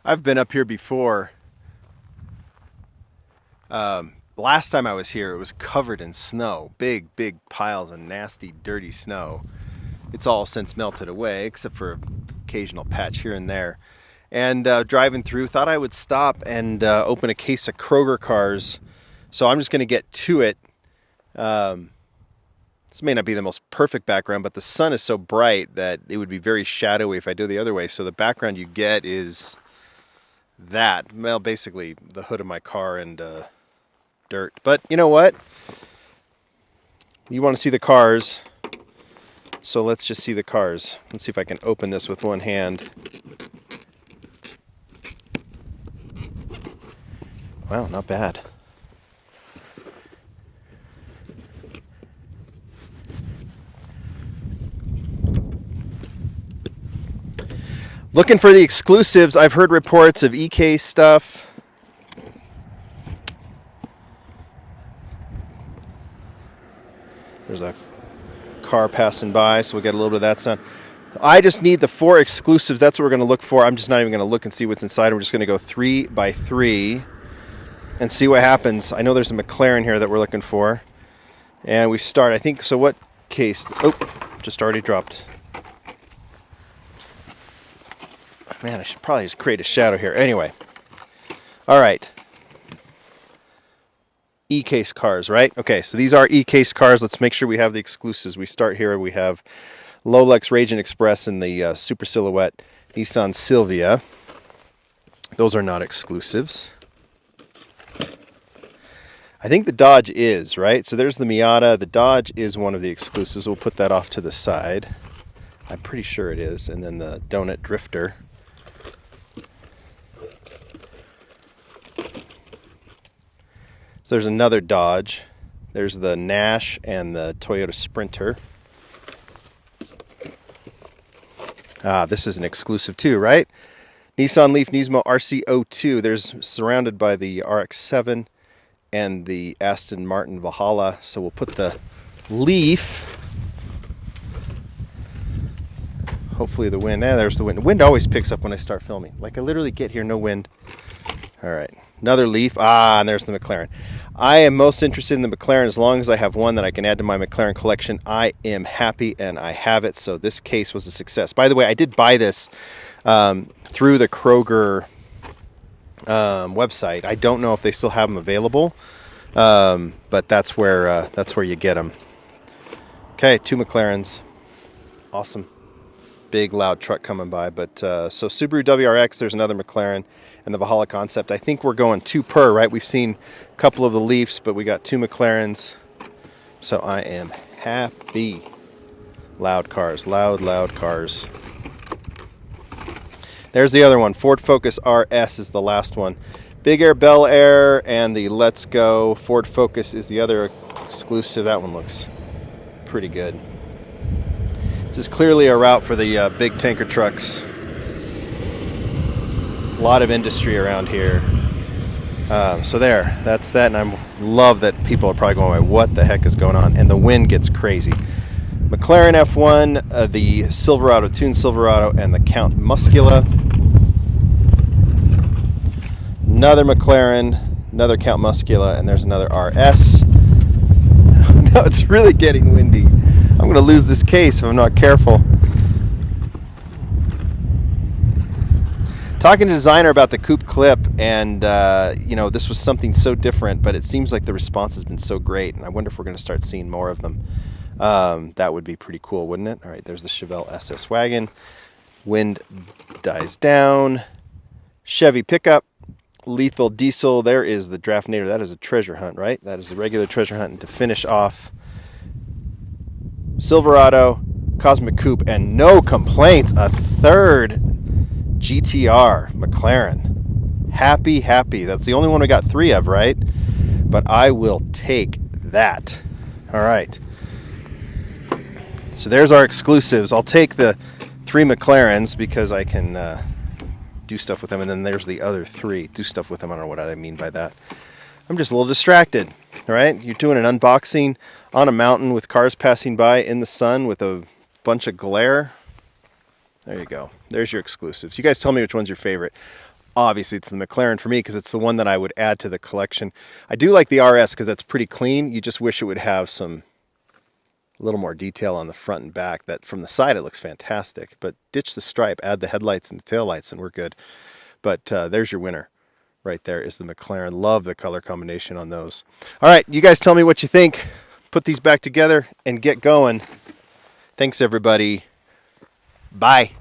I've been up here before. Last time I was here, it was covered in snow. Big, big piles of nasty, dirty snow. It's all since melted away, except for an occasional patch here and there. And driving through, thought I would stop and open a case of Kroger cars. So I'm just going to get to it. This may not be the most perfect background, but the sun is so bright that it would be very shadowy if I do the other way. So the background you get is that. Well, basically the hood of my car and dirt. But you know what? You want to see the cars. So let's just see the cars. Let's see if I can open this with one hand. Wow, not bad. Looking for the exclusives. I've heard reports of EK stuff. There's a car passing by, so we'll get a little bit of that sound. I just need the 4 exclusives. That's what we're going to look for. I'm just not even going to look and see what's inside. We're just going to go 3 by 3 and see what happens. I know there's a McLaren here that we're looking for. And we start, I think, so what case? Oh, just already dropped. Man, I should probably just create a shadow here. Anyway. All right. E-case cars, right? Okay, so these are E-case cars. Let's make sure we have the exclusives. We start here. We have Lowlux Raging Express and the Super Silhouette Nissan Silvia. Those are not exclusives. I think the Dodge is, right? So there's the Miata. The Dodge is one of the exclusives. We'll put that off to the side. I'm pretty sure it is. And then the Donut Drifter. So there's another Dodge. There's the Nash and the Toyota Sprinter. This is an exclusive too, right? Nissan Leaf Nismo RC02. There's surrounded by the RX-7 and the Aston Martin Valhalla. So we'll put the Leaf. Hopefully the wind. There's the wind. The wind always picks up when I start filming. Like I literally get here, no wind. All right. Another Leaf. And there's the McLaren. I am most interested in the McLaren as long as I have one that I can add to my McLaren collection. I am happy and I have it. So this case was a success. By the way, I did buy this through the Kroger website. I don't know if they still have them available, but that's where you get them. Okay, 2 McLarens. Awesome. Big loud truck coming by. But so Subaru WRX, there's another McLaren, and the Valhalla Concept. I think we're going 2 per, right? We've seen a couple of the Leafs, but we got 2 McLarens. So I am happy. Loud cars, loud cars. There's the other one. Ford Focus RS is the last one. Big Air, Bel Air, and the Let's Go. Ford Focus is the other exclusive. That one looks pretty good. This is clearly a route for the big tanker trucks. A lot of industry around here. So that's that, and I love that people are probably going, what the heck is going on? And the wind gets crazy. McLaren F1, the Silverado, tuned Silverado, and the Count Muscula. Another McLaren, another Count Muscula, and there's another RS. No, it's really getting windy. I'm going to lose this case if I'm not careful. Talking to designer about the coupe clip, and this was something so different, but it seems like the response has been so great, and I wonder if we're going to start seeing more of them. That would be pretty cool, wouldn't it? All right, there's the Chevelle SS wagon. Wind dies down. Chevy pickup. Lethal diesel. There is the Draftinator. That is a treasure hunt, right? That is the regular treasure hunt. And to finish off, Silverado, Cosmic Coupe, and no complaints, a third GTR McLaren. Happy. That's the only one we got 3 of, right? But I will take that. All right. So there's our exclusives. I'll take the 3 McLarens because I can do stuff with them. And then there's the other 3. Do stuff with them. I don't know what I mean by that. I'm just a little distracted. All right? You're doing an unboxing on a mountain with cars passing by in the sun with a bunch of glare. There you go. There's your exclusives. You guys tell me which one's your favorite. obviously it's the McLaren for me because it's the one that I would add to the collection. I do like the RS because that's pretty clean. You just wish it would have a little more detail on the front and back. That from the side it looks fantastic, but ditch the stripe, add the headlights and the taillights, and we're good. But there's your winner. Right there is the McLaren. Love the color combination on those. All right, you guys tell me what you think. Put these back together and get going. Thanks, everybody. Bye.